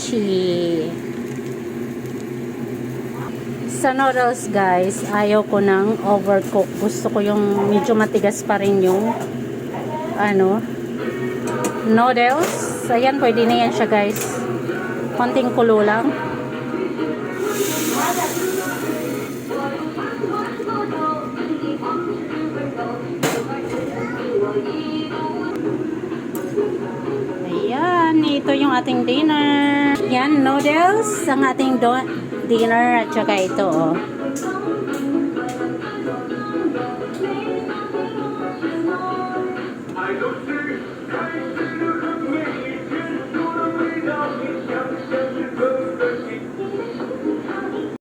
kimchi. Sa noodles guys, ayaw ko ng overcook. Gusto ko yung medyo matigas pa rin yung noodles. Ayan, pwede na yan siya guys. Konting kulo lang. Ayan, ito yung ating dinner. Yan, noodles ang ating dinner at saka ito oh.